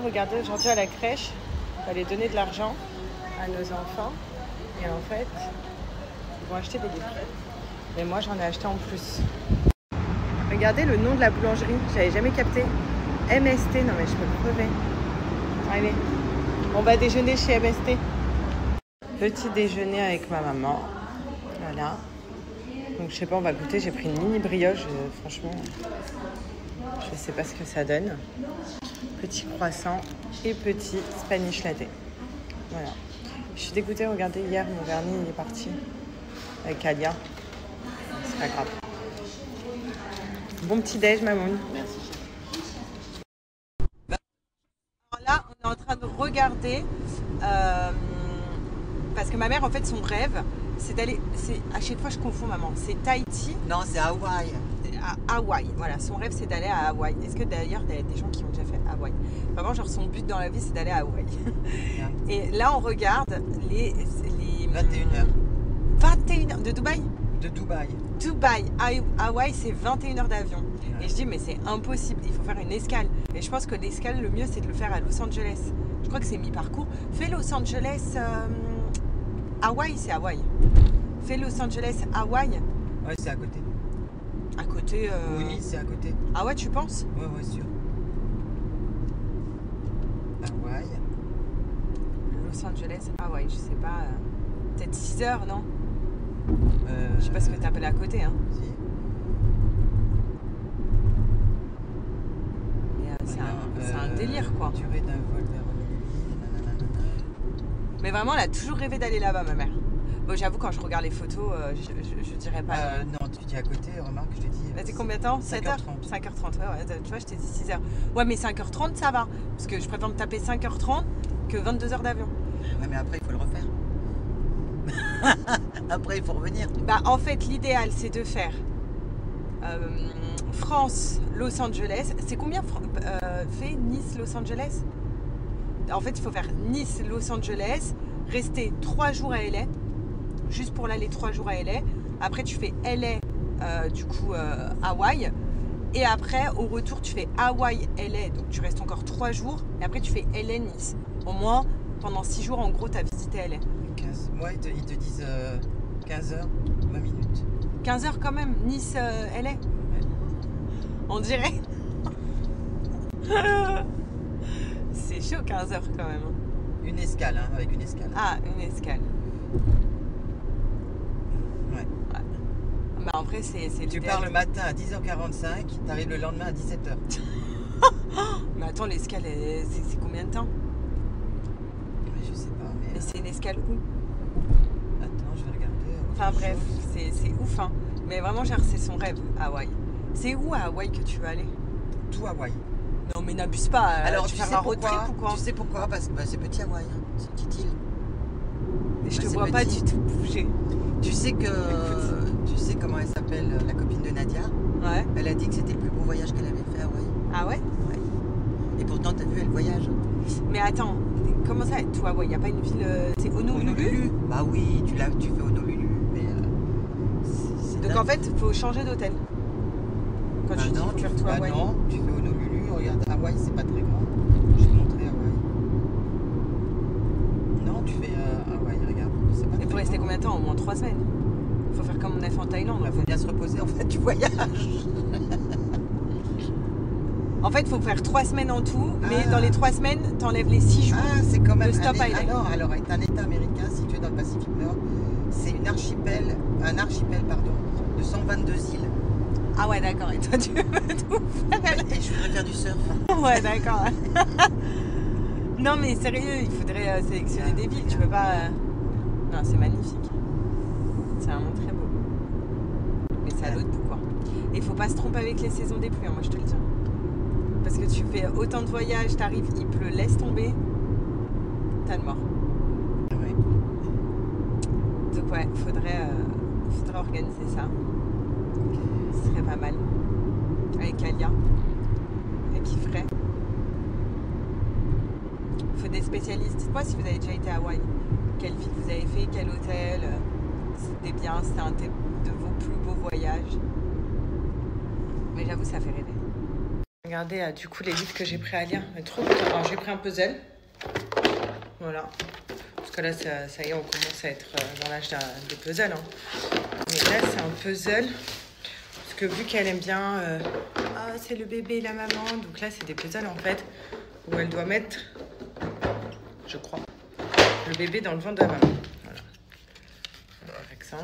Regardez, aujourd'hui à la crèche, on va aller donner de l'argent à nos enfants. Et en fait, ils vont acheter des livres. Mais moi, j'en ai acheté en plus. Regardez le nom de la boulangerie, j'avais jamais capté. MST, non mais je peux crever. Allez, on va déjeuner chez MST. Petit déjeuner avec ma maman. Voilà. Donc je sais pas, on va goûter. J'ai pris une mini brioche. Franchement, je sais pas ce que ça donne. Petit croissant et petit Spanish latte. Voilà. Je suis dégoûtée, regardez, hier, mon vernis, il est parti. Avec Alia. C'est pas grave. Bon petit déj, mamoun. Merci. Alors là, on est en train de regarder. Parce que ma mère, en fait, son rêve, c'est d'aller. À chaque fois, je confonds, maman. C'est Tahiti. Non, c'est Hawaï. À Hawaï. Voilà, son rêve, c'est d'aller à Hawaï. Est-ce que d'ailleurs, il y a des gens qui ont déjà fait Hawaï? Vraiment, genre, son but dans la vie, c'est d'aller à Hawaï. Et là, on regarde les 21h. 21h de Dubaï. De Dubaï. Dubaï, Hawaï, c'est 21h d'avion. Ouais. Et je dis, mais c'est impossible, il faut faire une escale. Et je pense que l'escale, le mieux, c'est de le faire à Los Angeles. Je crois que c'est mi-parcours. Fais Los Angeles, Hawaï, c'est Hawaï. Fais Los Angeles, Hawaï. Ouais, c'est à côté. À côté. Oui, c'est à côté. Ah ouais, tu penses? Ouais, sûr. Hawaï. Los Angeles, Hawaï, je sais pas. Peut-être 6 heures, non? Je sais pas ce que t'appelles à côté, hein. Si. C'est un délire, quoi. Durée d'un vol vers Honolulu. Mais vraiment, elle a toujours rêvé d'aller là-bas, ma mère. Bon, j'avoue, quand je regarde les photos, je dirais pas. Non, tu dis à côté, remarque, je te dis. Vas-y, combien de temps? 7h? 5h30, ouais, tu vois, je t'ai dit 6h. Ouais, mais 5h30, ça va. Parce que je préfère me taper 5h30 que 22 heures d'avion. Ouais, mais après, il faut le refaire. Après, il faut revenir. Bah, en fait, l'idéal, c'est de faire France, Los Angeles. C'est combien fait Nice, Los Angeles? En fait, il faut faire Nice, Los Angeles, rester 3 jours à LA, juste pour l'aller 3 jours à LA. Après, tu fais LA, Hawaï. Et après, au retour, tu fais Hawaï, LA, donc tu restes encore 3 jours. Et après, tu fais LA, Nice. Au moins, pendant 6 jours, en gros, tu as visité LA. 15. Moi, ils te disent 15 heures, 20 minutes. 15 heures quand même, Nice, LA. Ouais. On dirait. C'est chaud, 15 heures quand même. Une escale, hein, avec une escale. Ah, une escale. Ouais. Bah, en vrai, c'est tu pars le matin à 10h45, tu arrives le lendemain à 17h. Mais attends, l'escale, c'est combien de temps? Je sais pas, mais c'est une escale où? Attends, je vais regarder. Enfin bref, c'est ouf, hein. Mais vraiment, genre, c'est son rêve, Hawaï. C'est où à Hawaï que tu veux aller? Tout Hawaï. Non, mais n'abuse pas. Alors, tu fais un road trip ou quoi? Tu sais pourquoi? Parce que c'est petit Hawaï, hein. C'est une petite île. Mais je te vois pas du tout bouger. Tu sais comment elle s'appelle, la copine de Nadia? Ouais. Elle a dit que c'était le plus beau voyage qu'elle avait fait à Hawaï. Ah ouais? Ouais. Et pourtant, t'as vu, elle voyage. Mais attends, comment ça? Tout Hawaï, y a pas une ville. C'est Honolulu? Bah oui, tu fais Honolulu, mais. Donc en fait, il faut changer d'hôtel. Quand tu dis faire tout Hawaï. Non, tu fais Honolulu, regarde, Hawaï, c'est pas très grand. Je vais te montrer Hawaï. Non, tu fais Hawaï, regarde. Et pour rester combien de temps? Au moins 3 semaines. Il faut faire comme on a fait en Thaïlande. Il faut bien se reposer en fait du voyage. En fait, il faut faire 3 semaines en tout, mais dans les 3 semaines, t'enlèves les 6 jours c'est quand même de Stop Island. Alors, est un état américain situé dans le Pacifique Nord. C'est un archipel de 122 îles. Ah ouais, d'accord. Et toi, tu veux tout faire? Et je voudrais faire du surf. Ouais, d'accord. Non, mais sérieux, il faudrait sélectionner des villes. Tu peux pas. Non, c'est magnifique. C'est vraiment très beau. Mais c'est à l'autre bout, quoi. Et il faut pas se tromper avec les saisons des pluies, hein, moi je te le dis. Parce que tu fais autant de voyages, t'arrives, il pleut, laisse tomber, t'as le mort. Ouais. Donc ouais, faudrait organiser ça. Ce serait pas mal. Avec Alia. Elle kifferait. Il faut des spécialistes. Dites-moi si vous avez déjà été à Hawaï. Quelle ville vous avez fait, quel hôtel. C'était bien, c'était un de vos plus beaux voyages. Mais j'avoue, ça fait rêver. Regardez du coup les livres que j'ai pris à lire. Mais trop content. Alors j'ai pris un puzzle. Voilà. Parce que là, ça y est, on commence à être dans l'âge des puzzles. Hein. Mais là, c'est un puzzle. Parce que vu qu'elle aime bien... Ah, c'est le bébé et la maman. Donc là, c'est des puzzles en fait. Où elle doit mettre, je crois, le bébé dans le ventre de la maman. Voilà. Avec ça.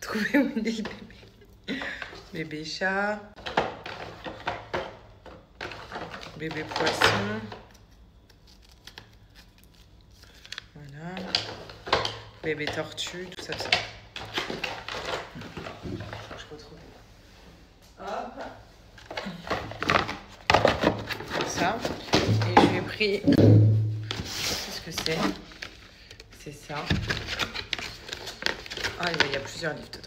Trouver où est le bébé. Bébé chat. Bébé poisson. Voilà. Bébé tortue, tout ça, tout ça. Je retrouve. Hop. Comme ça. Et je lui ai pris. Je sais ce que c'est. C'est ça. Ah, il y a plusieurs livres dedans.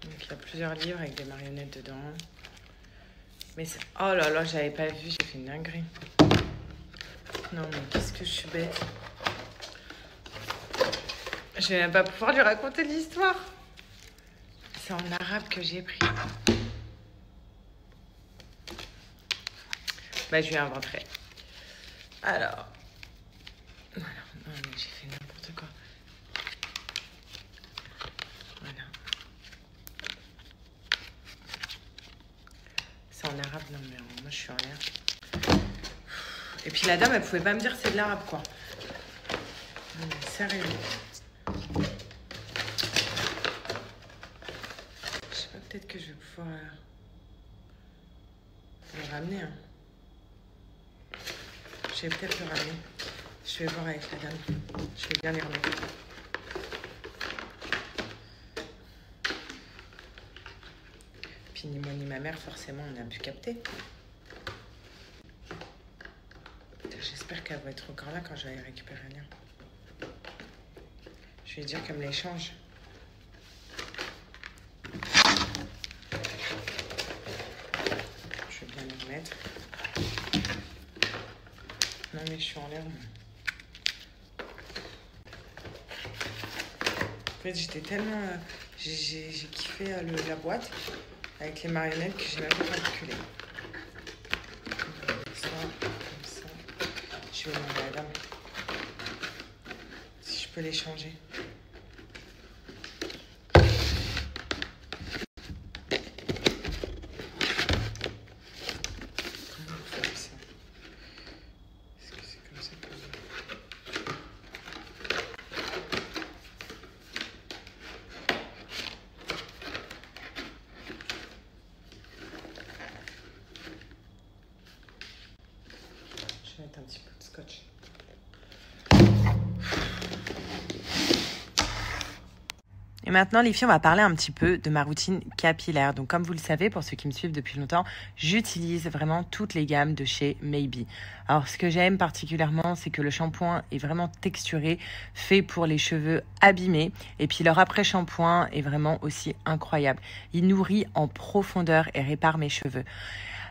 Donc il y a plusieurs livres avec des marionnettes dedans. Mais c'est... Oh là là, j'avais pas vu, j'ai fait une dinguerie. Non mais qu'est-ce que je suis bête. Je vais même pas pouvoir lui raconter l'histoire. C'est en arabe que j'ai pris. Bah je lui inventerai. Alors. Voilà. Non mais j'ai fait n'importe quoi. Voilà. C'est en arabe, non mais moi je suis en l'air. Et puis la dame elle pouvait pas me dire c'est de l'arabe quoi. Non mais sérieux. Je sais pas, peut-être que je vais pouvoir le ramener. Hein. Je vais peut-être le ramener. Je vais voir avec la dame. Je vais bien les remettre. Puis ni moi ni ma mère, forcément, on a pu capter. J'espère qu'elle va être encore là quand je vais aller récupérer un lien. Je vais dire qu'elle me l'échange. Je vais bien les remettre. Non mais je suis en l'air. En fait j'étais tellement... j'ai kiffé la boîte avec les marionnettes que j'ai même pas calculé. Comme ça. Je vais demander à la dame si je peux les changer. Je vais mettre un petit peu de scotch. Et maintenant, les filles, on va parler un petit peu de ma routine capillaire. Donc, comme vous le savez, pour ceux qui me suivent depuis longtemps, j'utilise vraiment toutes les gammes de chez Maybe. Alors, ce que j'aime particulièrement, c'est que le shampoing est vraiment texturé, fait pour les cheveux abîmés. Et puis, leur après-shampoing est vraiment aussi incroyable. Il nourrit en profondeur et répare mes cheveux.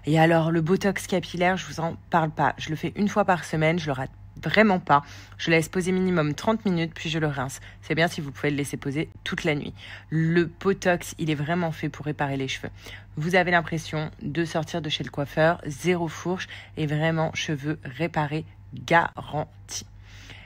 Et alors, le botox capillaire, je vous en parle pas. Je le fais une fois par semaine, je le rate vraiment pas. Je laisse poser minimum 30 minutes, puis je le rince. C'est bien si vous pouvez le laisser poser toute la nuit. Le botox, il est vraiment fait pour réparer les cheveux. Vous avez l'impression de sortir de chez le coiffeur, zéro fourche et vraiment cheveux réparés garantis.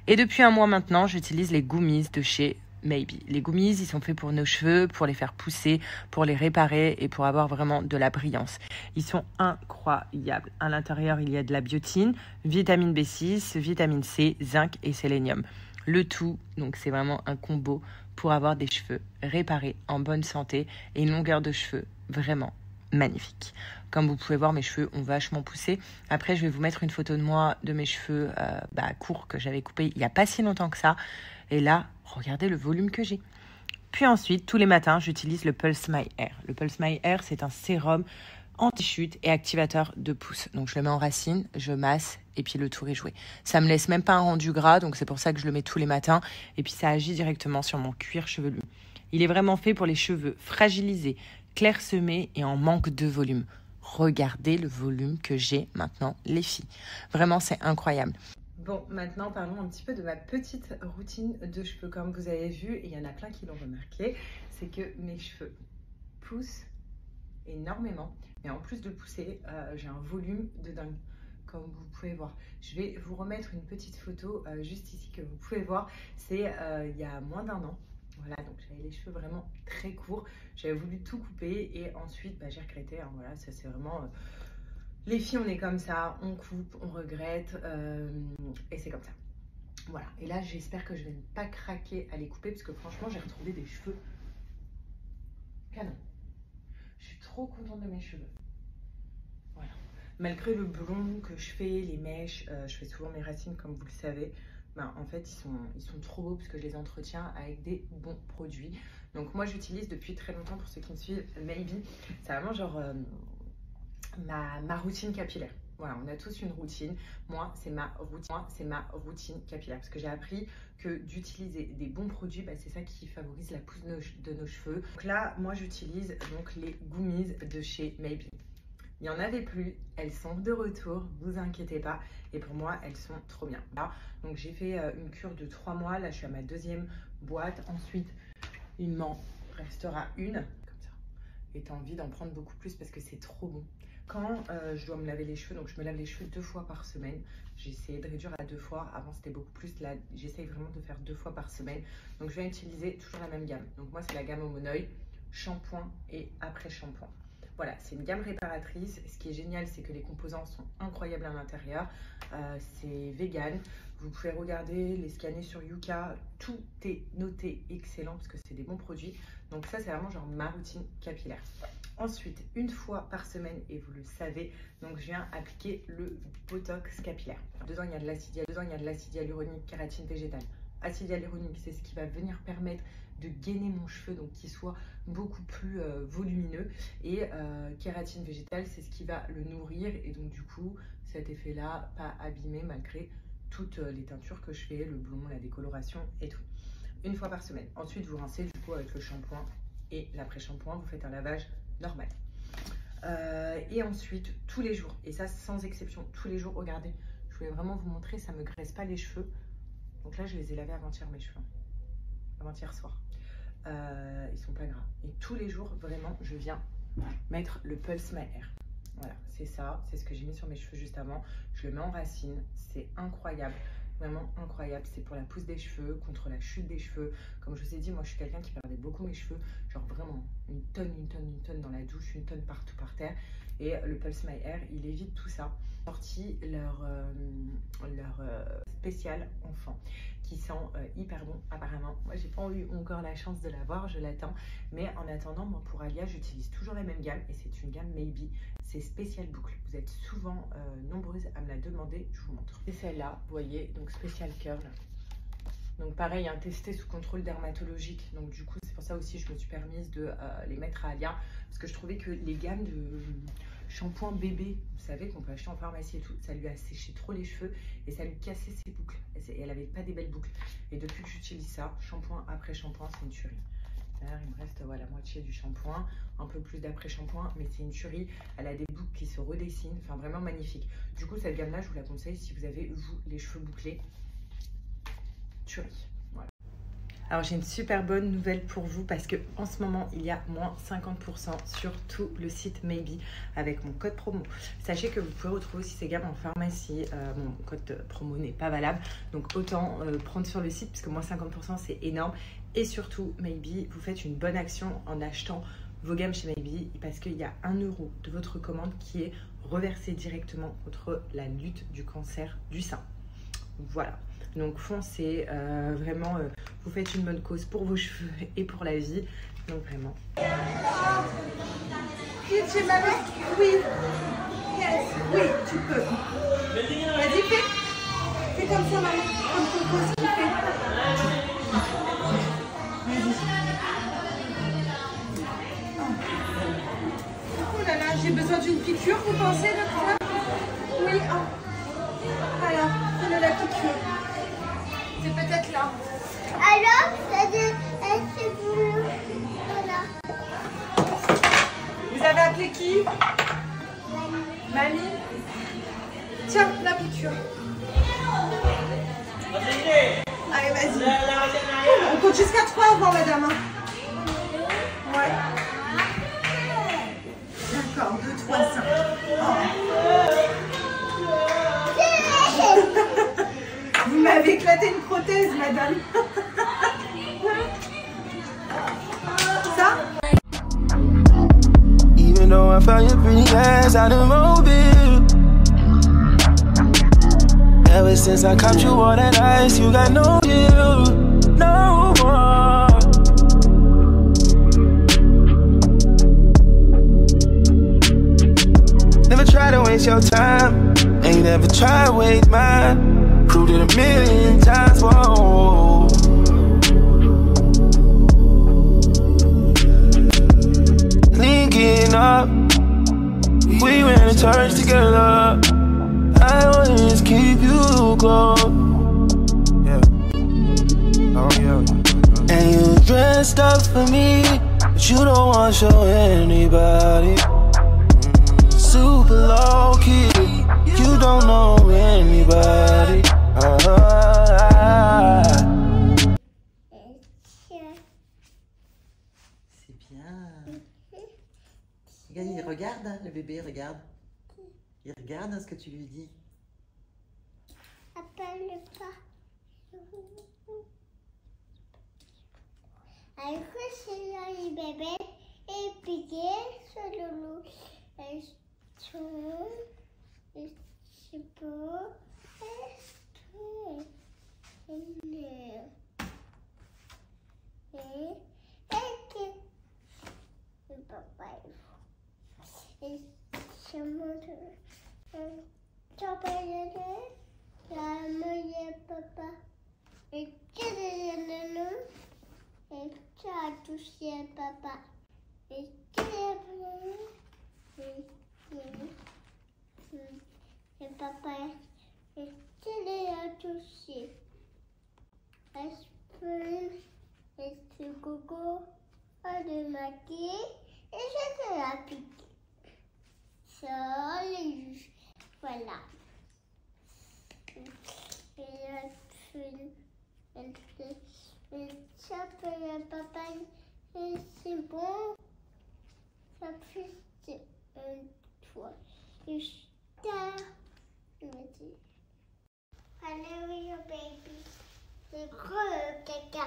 Et depuis un mois maintenant, j'utilise les gummies de chez Maybe. Les gummies, ils sont faits pour nos cheveux, pour les faire pousser, pour les réparer et pour avoir vraiment de la brillance. Ils sont incroyables. À l'intérieur, il y a de la biotine, vitamine B6, vitamine C, zinc et sélénium. Le tout, donc c'est vraiment un combo pour avoir des cheveux réparés, en bonne santé et une longueur de cheveux vraiment magnifique. Comme vous pouvez voir, mes cheveux ont vachement poussé. Après, je vais vous mettre une photo de moi, de mes cheveux courts que j'avais coupés il n'y a pas si longtemps que ça. Et là, regardez le volume que j'ai. Puis ensuite, tous les matins, j'utilise le Pulse My Hair. Le Pulse My Hair, c'est un sérum anti-chute et activateur de pousse. Donc, je le mets en racine, je masse et puis le tour est joué. Ça me laisse même pas un rendu gras, donc c'est pour ça que je le mets tous les matins. Et puis, ça agit directement sur mon cuir chevelu. Il est vraiment fait pour les cheveux fragilisés, clairsemés et en manque de volume. Regardez le volume que j'ai maintenant, les filles. Vraiment, c'est incroyable. Bon, maintenant parlons un petit peu de ma petite routine de cheveux. Comme vous avez vu, et il y en a plein qui l'ont remarqué, c'est que mes cheveux poussent énormément. Mais en plus de pousser, j'ai un volume de dingue, comme vous pouvez voir. Je vais vous remettre une petite photo juste ici que vous pouvez voir. C'est il y a moins d'1 an. Voilà, donc j'avais les cheveux vraiment très courts. J'avais voulu tout couper et ensuite j'ai regretté. Hein, voilà, ça c'est vraiment... les filles, on est comme ça, on coupe, on regrette et c'est comme ça. Voilà, et là j'espère que je vais ne pas craquer à les couper parce que franchement j'ai retrouvé des cheveux canon. Je suis trop contente de mes cheveux. Voilà. Malgré le blond que je fais, les mèches, je fais souvent mes racines comme vous le savez. Ben, en fait ils sont trop beaux parce que je les entretiens avec des bons produits. Donc moi j'utilise depuis très longtemps, pour ceux qui me suivent, Maybe. C'est vraiment genre ma routine capillaire. Voilà, on a tous une routine. Moi, c'est ma routine capillaire parce que j'ai appris que d'utiliser des bons produits, bah, c'est ça qui favorise la pousse de nos cheveux. Donc là, moi, j'utilise donc les gummies de chez Maybe. Il n'y en avait plus, elles sont de retour, vous inquiétez pas. Et pour moi, elles sont trop bien. Là, donc j'ai fait une cure de 3 mois. Là, je suis à ma 2e boîte. Ensuite, il m'en restera une. Comme ça. Et t'as envie d'en prendre beaucoup plus parce que c'est trop bon. Quand je dois me laver les cheveux, donc je me lave les cheveux 2 fois par semaine. J'ai essayé de réduire à 2 fois. Avant, c'était beaucoup plus. Là, j'essaye vraiment de faire 2 fois par semaine. Donc, je vais utiliser toujours la même gamme. Donc, moi, c'est la gamme au Monoi, shampoing et après shampoing. Voilà, c'est une gamme réparatrice. Ce qui est génial, c'est que les composants sont incroyables à l'intérieur. C'est vegan. Vous pouvez regarder, les scanner sur Yuka. Tout est noté excellent parce que c'est des bons produits. Donc ça, c'est vraiment genre ma routine capillaire. Ensuite, 1 fois par semaine, et vous le savez, donc je viens appliquer le Botox capillaire. Dedans, il y a de l'acide hyaluronique, kératine végétale. Acide hyaluronique, c'est ce qui va venir permettre de gainer mon cheveu, donc qu'il soit beaucoup plus volumineux. Et kératine végétale, c'est ce qui va le nourrir. Et donc du coup, cet effet-là, pas abîmé malgré toutes les teintures que je fais, le blond, la décoloration et tout. 1 fois par semaine. Ensuite, vous rincez du coup avec le shampoing et l'après-shampoing, vous faites un lavage normal. Et ensuite, tous les jours, et ça sans exception, tous les jours, regardez, je voulais vraiment vous montrer, ça ne me graisse pas les cheveux. Donc là, je les ai lavés avant-hier, mes cheveux, avant-hier soir. Ils sont pas gras. Et tous les jours, vraiment, je viens mettre le Pulse My Hair. Voilà, c'est ça, c'est ce que j'ai mis sur mes cheveux juste avant. Je le mets en racine, c'est incroyable. Vraiment incroyable, c'est pour la pousse des cheveux, contre la chute des cheveux. Comme je vous ai dit, moi je suis quelqu'un qui perdait beaucoup mes cheveux, genre vraiment une tonne dans la douche, 1 tonne partout par terre. Et le Pulse My Hair, il évite tout ça. Sorti leur spécial enfant qui sent hyper bon apparemment. Moi j'ai pas eu encore la chance de l'avoir, je l'attends. Mais en attendant, moi pour Alia, j'utilise toujours la même gamme et c'est une gamme Maybe. C'est spécial boucle. Vous êtes souvent nombreuses à me la demander, je vous montre. C'est celle-là, vous voyez, donc spécial curl. Donc pareil, hein, testé sous contrôle dermatologique. Donc du coup, c'est pour ça aussi je me suis permise de les mettre à Alia. Parce que je trouvais que les gammes de shampoing bébé, vous savez, qu'on peut acheter en pharmacie et tout, ça lui a séché trop les cheveux et ça lui cassait ses boucles. Et elle n'avait pas des belles boucles. Et depuis que j'utilise ça, shampoing après shampoing, c'est une tuerie. D'ailleurs, il me reste la moitié du shampoing, un peu plus d'après shampoing, mais c'est une tuerie. Elle a des boucles qui se redessinent, enfin vraiment magnifique. Du coup, cette gamme-là, je vous la conseille si vous avez, vous, les cheveux bouclés. Tuerie. Voilà. Alors j'ai une super bonne nouvelle pour vous parce que en ce moment il y a moins 50% sur tout le site Maybe avec mon code promo. Sachez que vous pouvez retrouver aussi ces gammes en pharmacie. Mon code promo n'est pas valable, donc autant prendre sur le site parce que moins 50% c'est énorme. Et surtout Maybe, vous faites une bonne action en achetant vos gammes chez Maybe parce qu'il y a 1 € de votre commande qui est reversé directement contre la lutte du cancer du sein. Voilà. Donc foncez, vraiment, vous faites une bonne cause pour vos cheveux et pour la vie. Donc vraiment. Chez maman? Oui. Yes. Oui, tu peux. Vas-y, fais. Fais comme ça, maman. Comme ton cause, fais. Oh là là, j'ai besoin d'une piqûre, vous pensez, docteur? Oui. Oh. Voilà, prenez la piqûre. C'est peut-être là. Alors, c'est vous. Voilà. Vous avez appelé qui? Mamie. Tiens, la piqûre. Allez, vas-y. On compte jusqu'à 3 avant, madame. Ouais. D'accord, 2, 3, 5. Vous m'avez éclaté une prothèse, madame. Ça? Even though I found your pretty ass out of Mobile. Ever since I caught you all that ice, you got no deal, no more. Never try to waste your time, ain't never try to waste mine. Proved it a million times, whoa. Linking up, we ran a church together. I always keep you close. Yeah. Oh yeah. And you dressed up for me, but you don't want to show anybody. Super low key, you don't know anybody. C'est bien. Regarde, il regarde, hein, le bébé, regarde. Il regarde hein, ce que tu lui dis. Appelle pas. C'est là le bébé et piqué sur le loup. Et c'est beau. Et papa, et je montre. La meilleure papa. Et tu as touché papa. Et tu et papa. Et tu l'as touché. Et tu coco. Le maquillé. Et je te la pique. Ça, les juges. Voilà. Ça peut papa, c'est bon. Ça fait toi. Et je Hello, baby. C'est gros caca.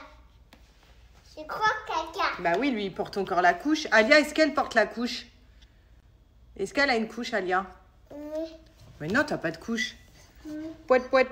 C'est gros caca. Bah oui, lui, il porte encore la couche. Alia, est-ce qu'elle porte la couche? Est-ce qu'elle a une couche, Alia? Oui. Mais non, t'as pas de couche. Pouet, pouet.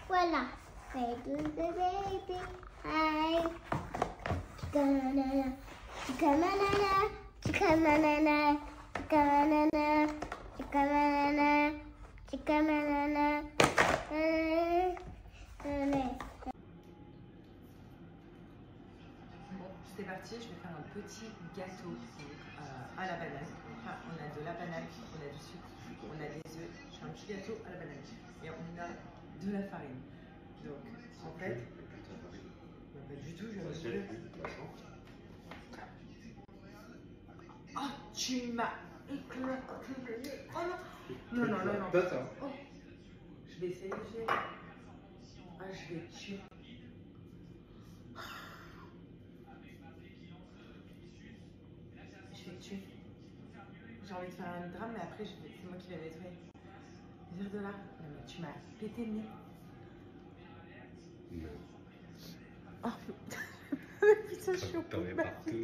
Voilà. Hey, do the baby. Hi. Chicken-banana. Chicken-banana. Chicken-banana. Chicken-banana. Chicken-banana. Chicken-banana. Bon, c'est parti, je vais faire un petit gâteau à la banane. Enfin, on a de la banane, on a du sucre, on a des œufs. Je fais un petit gâteau à la banane. Et on a de la farine. Donc, en fait, pas du tout, je vais oh, tu m'as éclaté. Oh non. Non. Oh. Je vais essayer. Ah, je vais tuer. Je vais tuer. J'ai envie de faire un drame, mais après, c'est moi qui vais nettoyer. Vire de là. Non, mais tu m'as pété le nez. Non. Oh putain, je suis au bout de ma vie.